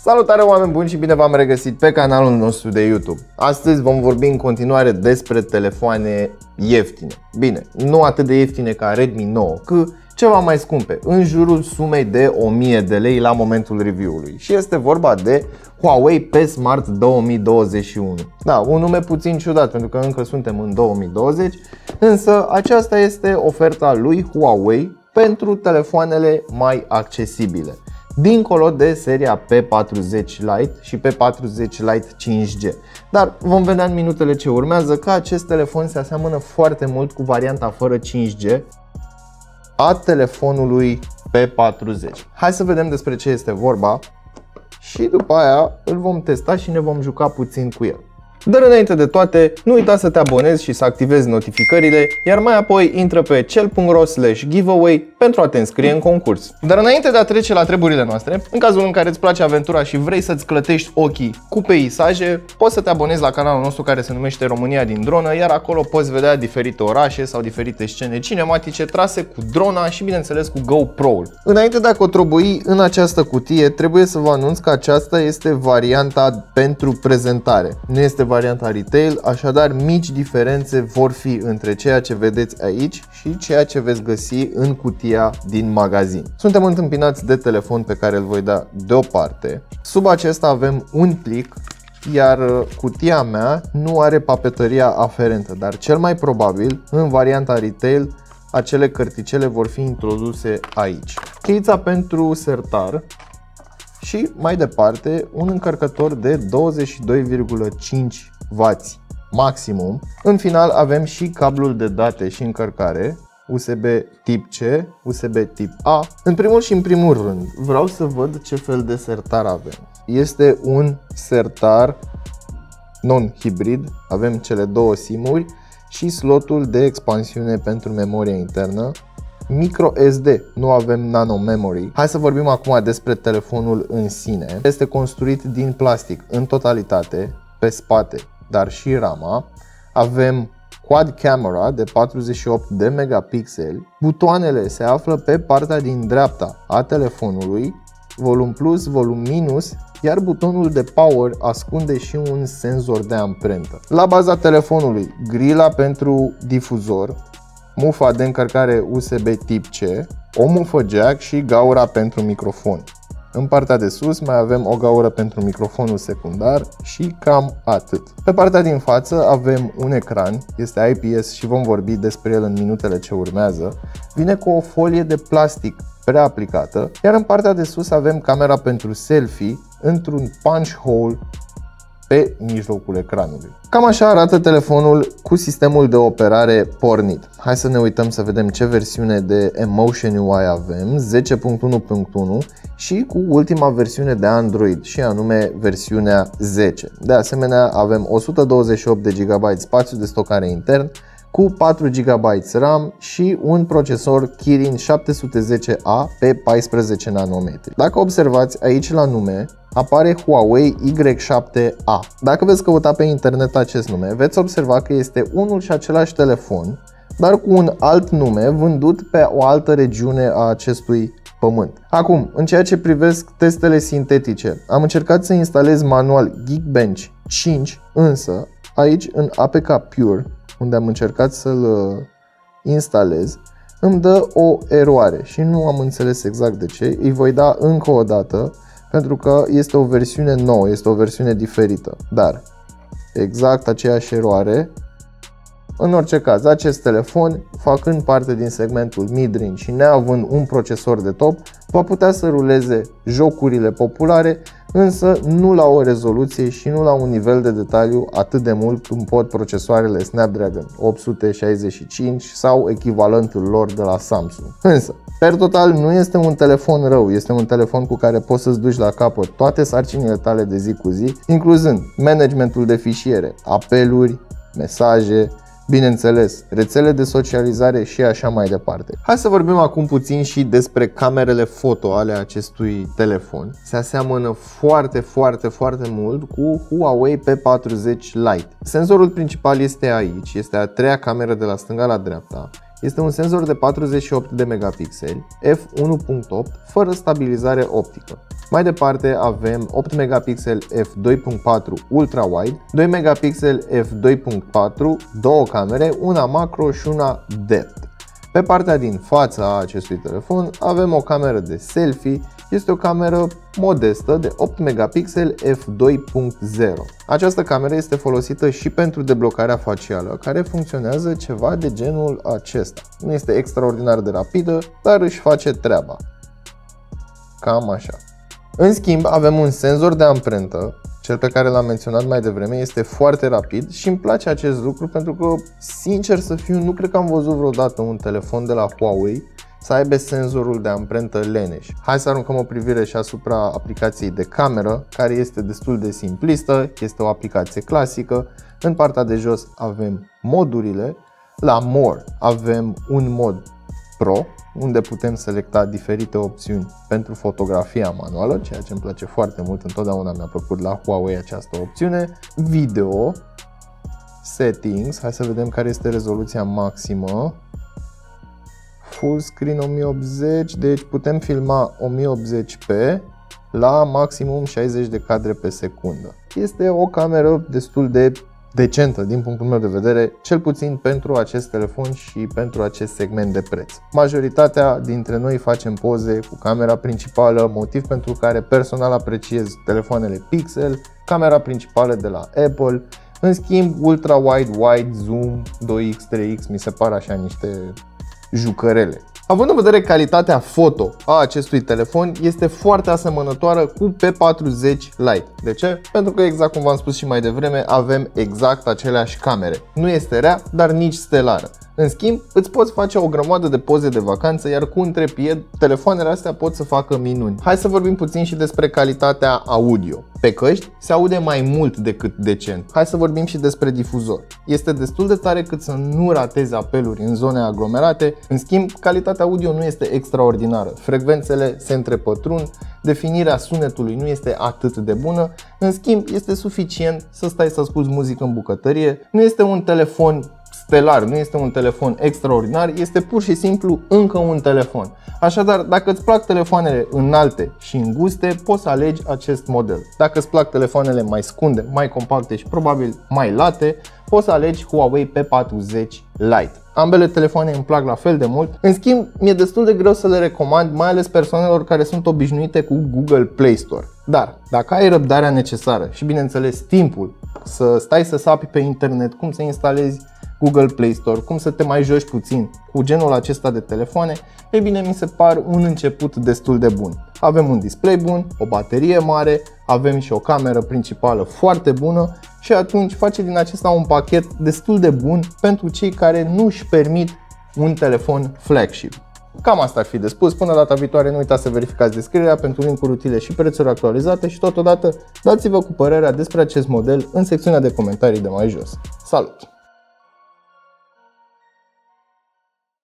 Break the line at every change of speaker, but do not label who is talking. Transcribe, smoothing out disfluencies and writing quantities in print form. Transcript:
Salutare oameni buni și bine v-am regăsit pe canalul nostru de YouTube. Astăzi vom vorbi în continuare despre telefoane ieftine. Bine, nu atât de ieftine ca Redmi 9, cât ceva mai scumpe, în jurul sumei de 1000 de lei la momentul review-ului. Și este vorba de Huawei P Smart 2021. Da, un nume puțin ciudat pentru că încă suntem în 2020, însă aceasta este oferta lui Huawei pentru telefoanele mai accesibile, dincolo de seria P40 Lite și P40 Lite 5G. Dar vom vedea în minutele ce urmează că acest telefon se aseamănă foarte mult cu varianta fără 5G a telefonului P40. Hai să vedem despre ce este vorba și după aia îl vom testa și ne vom juca puțin cu el. Dar înainte de toate, nu uita să te abonezi și să activezi notificările, iar mai apoi intră pe cel.ro/giveaway pentru a te înscrie în concurs. Dar înainte de a trece la treburile noastre, în cazul în care îți place aventura și vrei să-ți clătești ochii cu peisaje, poți să te abonezi la canalul nostru care se numește România din dronă, iar acolo poți vedea diferite orașe sau diferite scene cinematice trase cu drona și bineînțeles cu GoPro-ul. Înainte de a cotrobui în această cutie, trebuie să vă anunț că aceasta este varianta pentru prezentare. Nu este varianta retail, așadar mici diferențe vor fi între ceea ce vedeți aici și ceea ce veți găsi în cutia din magazin. Suntem întâmpinați de telefon pe care îl voi da deoparte. Sub acesta avem un plic, iar cutia mea nu are papetăria aferentă, dar cel mai probabil în varianta retail acele cărticele vor fi introduse aici. Cheița pentru sertar și mai departe un încărcător de 22,5W maximum. În final avem și cablul de date și încărcare, USB tip C, USB tip A. În primul și în primul rând vreau să văd ce fel de sertar avem. Este un sertar non-hibrid, avem cele două SIM-uri și slotul de expansiune pentru memoria internă. Micro SD, nu avem nano memory. Hai să vorbim acum despre telefonul în sine. Este construit din plastic în totalitate, pe spate, dar și rama. Avem quad camera de 48 de megapixeli. Butoanele se află pe partea din dreapta a telefonului, volum plus, volum minus, iar butonul de power ascunde și un senzor de amprentă. La baza telefonului, grila pentru difuzor, mufa de încărcare USB tip C, o mufă jack și gaura pentru microfon. În partea de sus mai avem o gaură pentru microfonul secundar și cam atât. Pe partea din față avem un ecran, este IPS și vom vorbi despre el în minutele ce urmează. Vine cu o folie de plastic preaplicată, iar în partea de sus avem camera pentru selfie într-un punch hole pe mijlocul ecranului. Cam așa arată telefonul cu sistemul de operare pornit. Hai să ne uităm să vedem ce versiune de Emotion UI avem, 10.1.1 și cu ultima versiune de Android și anume versiunea 10. De asemenea avem 128 de GB spațiu de stocare intern cu 4 GB RAM și un procesor Kirin 710A pe 14 nanometri. Dacă observați aici la nume apare Huawei Y7A. Dacă veți căuta pe internet acest nume, veți observa că este unul și același telefon, dar cu un alt nume vândut pe o altă regiune a acestui pământ. Acum, în ceea ce privesc testele sintetice, am încercat să instalez manual Geekbench 5, însă aici în APK Pure, unde am încercat să-l instalez, îmi dă o eroare și nu am înțeles exact de ce. Îi voi da încă o dată pentru că este o versiune nouă, este o versiune diferită, dar exact aceeași eroare. În orice caz, acest telefon, facând parte din segmentul mid-range și neavând un procesor de top, va putea să ruleze jocurile populare, însă nu la o rezoluție și nu la un nivel de detaliu atât de mult cum pot procesoarele Snapdragon 865 sau echivalentul lor de la Samsung. Însă, per total, nu este un telefon rău, este un telefon cu care poți să-ți duci la capăt toate sarcinile tale de zi cu zi, incluzând managementul de fișiere, apeluri, mesaje, bineînțeles, rețele de socializare și așa mai departe. Hai să vorbim acum puțin și despre camerele foto ale acestui telefon. Se aseamănă foarte mult cu Huawei P40 Lite. Senzorul principal este aici, este a treia cameră de la stânga la dreapta Este un senzor de 48 de megapixeli, f1.8, fără stabilizare optică. Mai departe avem 8 megapixeli f2.4 ultra-wide, 2 megapixeli f2.4, două camere, una macro și una depth. Pe partea din față a acestui telefon avem o cameră de selfie, este o cameră modestă de 8 megapixeli f2.0. Această cameră este folosită și pentru deblocarea facială, care funcționează ceva de genul acesta. Nu este extraordinar de rapidă, dar își face treaba. Cam așa. În schimb, avem un senzor de amprentă, cel pe care l-am menționat mai devreme, este foarte rapid și îmi place acest lucru pentru că, sincer să fiu, nu cred că am văzut vreodată un telefon de la Huawei să aibă senzorul de amprentă leneș. Hai să aruncăm o privire și asupra aplicației de cameră, care este destul de simplistă, este o aplicație clasică. În partea de jos avem modurile, la More avem un mod Pro, unde putem selecta diferite opțiuni pentru fotografia manuală, ceea ce îmi place foarte mult, întotdeauna mi-a plăcut la Huawei această opțiune. Video, Settings, hai să vedem care este rezoluția maximă. Full screen 1080, deci putem filma 1080p la maximum 60 de cadre pe secundă. Este o cameră destul de decentă din punctul meu de vedere, cel puțin pentru acest telefon și pentru acest segment de preț. Majoritatea dintre noi facem poze cu camera principală, motiv pentru care personal apreciez telefoanele Pixel, camera principală de la Apple. În schimb, ultra-wide, wide, zoom, 2x, 3x mi se par așa niște jucărele. Având în vedere calitatea foto a acestui telefon, este foarte asemănătoare cu P40 Lite. De ce? Pentru că, exact cum v-am spus și mai devreme, avem exact aceleași camere. Nu este rea, dar nici stelară. În schimb, îți poți face o grămadă de poze de vacanță, iar cu un trepied, telefoanele astea pot să facă minuni. Hai să vorbim puțin și despre calitatea audio. Pe căști se aude mai mult decât decent. Hai să vorbim și despre difuzor. Este destul de tare cât să nu ratezi apeluri în zone aglomerate. În schimb, calitatea audio nu este extraordinară. Frecvențele se întrepătrund, definirea sunetului nu este atât de bună. În schimb, este suficient să stai să asculti muzică în bucătărie. Nu este un telefon stelar, nu este un telefon extraordinar, este pur și simplu încă un telefon. Așadar, dacă îți plac telefoanele înalte și înguste, poți să alegi acest model. Dacă îți plac telefoanele mai scunde, mai compacte și probabil mai late, poți să alegi Huawei P40 Lite. Ambele telefoane îmi plac la fel de mult. În schimb, mi-e destul de greu să le recomand, mai ales persoanelor care sunt obișnuite cu Google Play Store. Dar, dacă ai răbdarea necesară și, bineînțeles, timpul să stai să sapi pe internet cum să instalezi Google Play Store, cum să te mai joci puțin cu genul acesta de telefoane, e bine, mi se par un început destul de bun. Avem un display bun, o baterie mare, avem și o cameră principală foarte bună și atunci face din acesta un pachet destul de bun pentru cei care nu își permit un telefon flagship. Cam asta ar fi de spus. Până data viitoare, nu uitați să verificați descrierea pentru link-uri utile și prețuri actualizate și totodată dați-vă cu părerea despre acest model în secțiunea de comentarii de mai jos. Salut!